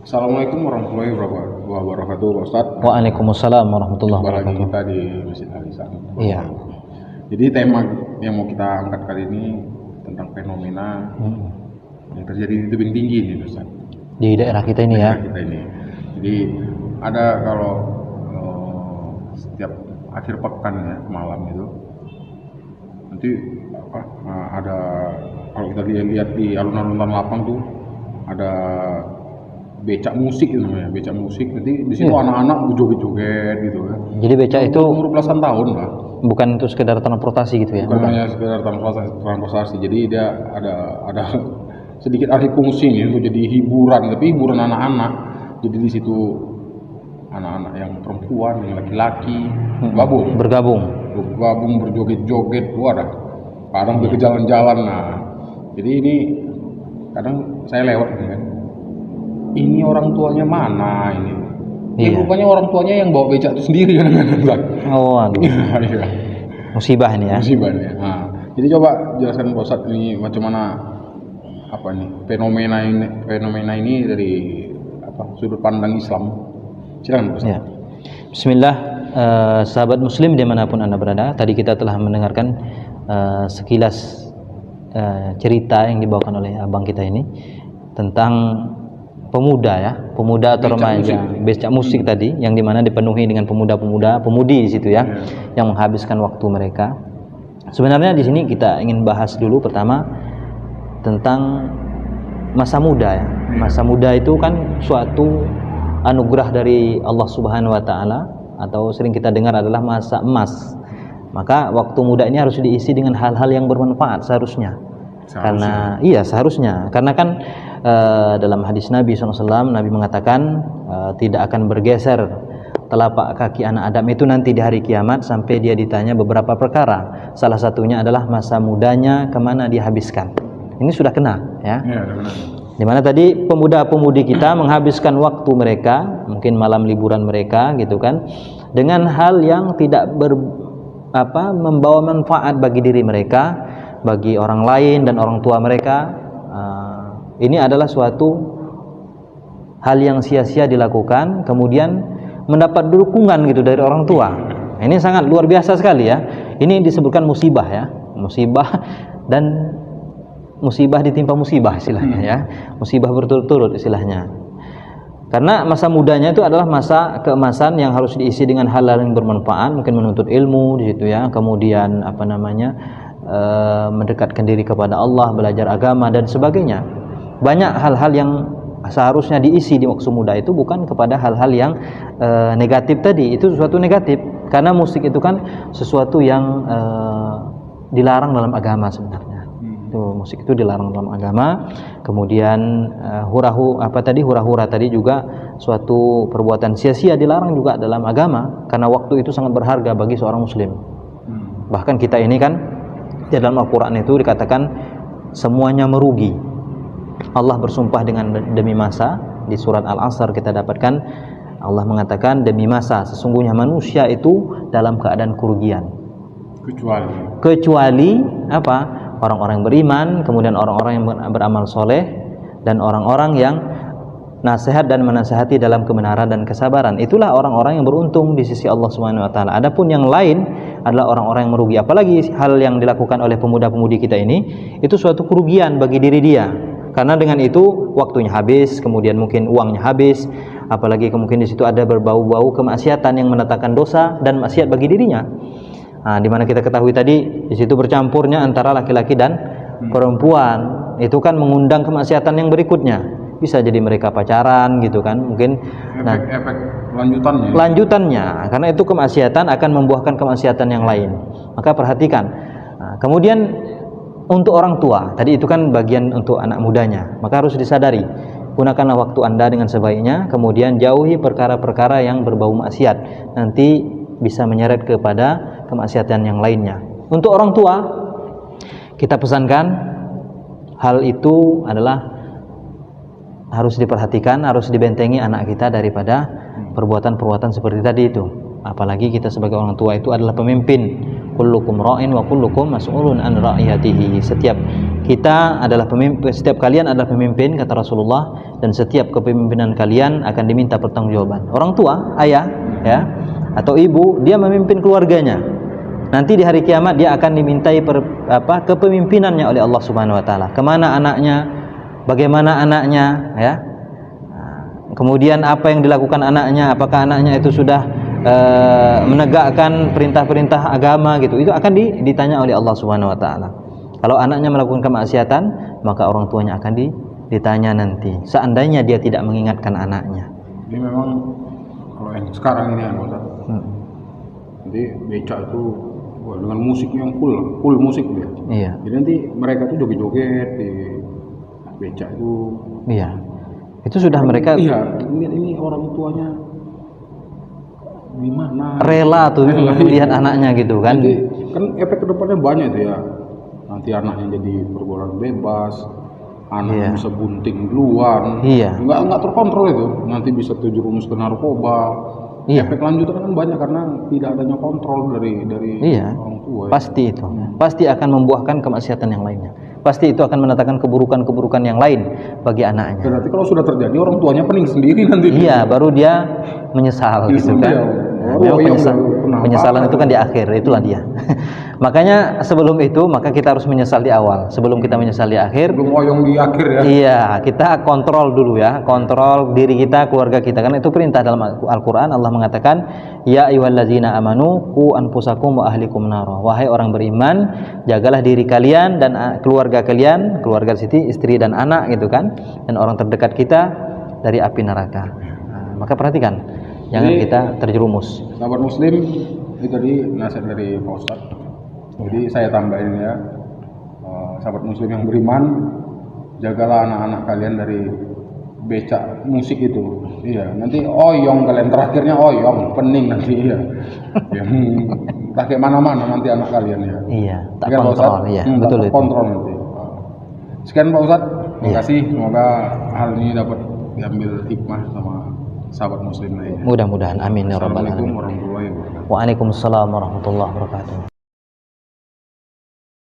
Assalamualaikum warahmatullahi wabarakatuh, Pak Ustadz. Waalaikumsalam warahmatullahi Kembali wabarakatuh. kita di Masjid Al-Ihsan. Iya. Jadi tema yang mau kita angkat kali ini tentang fenomena yang terjadi di tebing tinggi nih, Ustadz. Di daerah kita ini ya. Daerah kita ini. Jadi ada kalau setiap akhir pekan ya malam itu nanti ada, kalau kita lihat di alun-alun lapang tuh ada becak musik itu namanya, becak musik. Nanti di situ anak-anak joget-joget gitu ya. Jadi becak itu umur belasan tahun lah. bukan itu sekedar transportasi gitu ya. Bukan hanya sekedar transportasi. Jadi dia ada sedikit alih fungsi nih untuk jadi hiburan, tapi hiburan anak-anak. Jadi di situ anak-anak yang perempuan, yang laki-laki bergabung berjoget-joget. Wadah, kadang ke jalan-jalan. Nah, jadi ini kadang saya lewat kan. Ini orang tuanya mana ini? Ini rupanya orang tuanya yang bawa becak itu sendiri kan? Oh, aduh. Iya. Musibah ini ya. Musibah nih. Nah, jadi coba jelaskan Pak Ustadz ini macam mana fenomena ini dari sudut pandang Islam. Silakan Pak Ustadz. Ya. Bismillah, sahabat Muslim dimanapun Anda berada. Tadi kita telah mendengarkan sekilas cerita yang dibawakan oleh abang kita ini tentang pemuda atau remaja becak musik tadi, yang dimana dipenuhi dengan pemudi di situ ya, yang menghabiskan waktu mereka. Sebenarnya di sini kita ingin bahas dulu pertama tentang masa muda ya. Masa muda itu kan suatu anugerah dari Allah Subhanahu wa taala, atau sering kita dengar adalah masa emas. Maka waktu muda ini harus diisi dengan hal-hal yang bermanfaat seharusnya. Seharusnya. Karena kan dalam hadis Nabi SAW, Nabi mengatakan tidak akan bergeser telapak kaki anak Adam itu nanti di hari kiamat sampai dia ditanya beberapa perkara. Salah satunya adalah masa mudanya kemana dia habiskan. Ini sudah kena ya. Dimana tadi pemuda-pemudi kita menghabiskan waktu mereka, mungkin malam liburan mereka gitu kan, dengan hal yang tidak membawa manfaat bagi diri mereka, bagi orang lain dan orang tua mereka. Ini adalah suatu hal yang sia-sia dilakukan, kemudian mendapat dukungan gitu dari orang tua. Ini sangat luar biasa sekali ya. Ini disebutkan musibah ya, musibah dan musibah ditimpa musibah istilahnya ya, musibah berturut-turut istilahnya. Karena masa mudanya itu adalah masa keemasan yang harus diisi dengan hal-hal yang bermanfaat, mungkin menuntut ilmu di situ ya, kemudian mendekatkan diri kepada Allah, belajar agama dan sebagainya. Banyak hal-hal yang seharusnya diisi di waktu muda itu bukan kepada hal-hal yang negatif tadi. Itu sesuatu negatif, karena musik itu kan sesuatu yang dilarang dalam agama sebenarnya. Musik itu dilarang dalam agama. Kemudian hura-hura tadi juga suatu perbuatan sia-sia, dilarang juga dalam agama, karena waktu itu sangat berharga bagi seorang muslim. Bahkan kita ini kan di dalam Al-Quran itu dikatakan semuanya merugi. Allah bersumpah dengan demi masa. Di surat Al-Asr kita dapatkan Allah mengatakan demi masa, sesungguhnya manusia itu dalam keadaan kerugian kecuali orang-orang yang beriman, kemudian orang-orang yang beramal soleh, dan orang-orang yang nasihat dan menasihati dalam kebenaran dan kesabaran. Itulah orang-orang yang beruntung di sisi Allah Subhanahu wa taala. Adapun yang lain adalah orang-orang yang merugi. Apalagi hal yang dilakukan oleh pemuda-pemudi kita ini, itu suatu kerugian bagi diri dia. Karena dengan itu waktunya habis, kemudian mungkin uangnya habis, apalagi mungkin di situ ada berbau-bau kemaksiatan yang mendatangkan dosa dan maksiat bagi dirinya. Nah, di mana kita ketahui tadi di situ bercampurnya antara laki-laki dan perempuan, itu kan mengundang kemaksiatan yang berikutnya. Bisa jadi mereka pacaran gitu kan, mungkin efek lanjutannya, karena itu kemaksiatan akan membuahkan kemaksiatan yang lain. Maka perhatikan. Nah, kemudian untuk orang tua, tadi itu kan bagian untuk anak mudanya, maka harus disadari, gunakanlah waktu Anda dengan sebaiknya, kemudian jauhi perkara-perkara yang berbau maksiat, nanti bisa menyeret kepada kemaksiatan yang lainnya. Untuk orang tua, kita pesankan hal itu adalah harus diperhatikan, harus dibentengi anak kita daripada perbuatan-perbuatan seperti tadi itu. Apalagi kita sebagai orang tua itu adalah pemimpin. Kullukum ra'in wa kullukum mas'ulun an ra'iyatihi. Setiap kita adalah pemimpin, setiap kalian adalah pemimpin, kata Rasulullah, dan setiap kepemimpinan kalian akan diminta pertanggungjawaban. Orang tua, ayah, ya, atau ibu, dia memimpin keluarganya. Nanti di hari kiamat dia akan dimintai kepemimpinannya oleh Allah Subhanahu wa taala. Kemana anaknya, bagaimana anaknya, ya. Kemudian apa yang dilakukan anaknya, apakah anaknya itu sudah menegakkan perintah-perintah agama gitu. Itu akan ditanya oleh Allah Subhanahu wa taala. Kalau anaknya melakukan kemaksiatan, maka orang tuanya akan ditanya nanti. Seandainya dia tidak mengingatkan anaknya. Ini memang kalau yang sekarang ini Ustaz. Nanti becak itu dengan musik yang full musik dia. Iya. Jadi nanti mereka tuh joget-joget di becak itu. Iya. Itu sudah mereka. Iya. Ini orang tuanya gimana? Rela tuh lihat anaknya gitu kan. Nanti kan efek kedepannya banyak tuh ya. Nanti anaknya jadi pergaulan bebas, anaknya bisa bunting duluan. Iya. Nggak terkontrol itu. Nanti bisa terjerumus ke narkoba. Iya. Efek lanjutan kan banyak karena tidak adanya kontrol dari orang tua. Pasti itu. Pasti akan membuahkan kemaksiatan yang lainnya. Pasti itu akan mendatangkan keburukan-keburukan yang lain bagi anaknya. Berarti kalau sudah terjadi orang tuanya pening sendiri nanti. Iya, baru dia menyesal gitu kan. Penyesalan itu kan di akhir, itulah dia. Makanya sebelum itu, maka kita harus menyesal di awal. Sebelum kita menyesal di akhir. Belum oyong di akhir ya. Iya, kita kontrol dulu ya, kontrol diri kita, keluarga kita. Karena itu perintah dalam Al-Quran. Allah mengatakan, Ya ayyuhallazina amanu qu anfusakum wa ahlikum nara. Wahai orang beriman, jagalah diri kalian dan keluarga kalian, keluarga Siti, istri dan anak gitu kan, dan orang terdekat kita dari api neraka. Nah, maka perhatikan, jangan kita terjerumus. Sahabat muslim, itu tadi nasihat dari Pak Ustadz. Jadi saya tambahin ya, sahabat muslim yang beriman, jagalah anak-anak kalian dari becak musik itu. Iya, nanti oyong kalian, terakhirnya oyong, pening nanti ya. Yang pakai mana-mana nanti anak kalian ya. Iya, tak Sekian, kontrol, iya, betul itu. Kontrol nanti. Sekian Pak Ustadz, terima kasih. Semoga hal ini dapat diambil hikmah sama sahabat muslim lainnya. Mudah-mudahan, amin ya rabbal alamin. Assalamualaikum warahmatullahi wabarakatuh. Waalaikumsalam warahmatullahi wabarakatuh.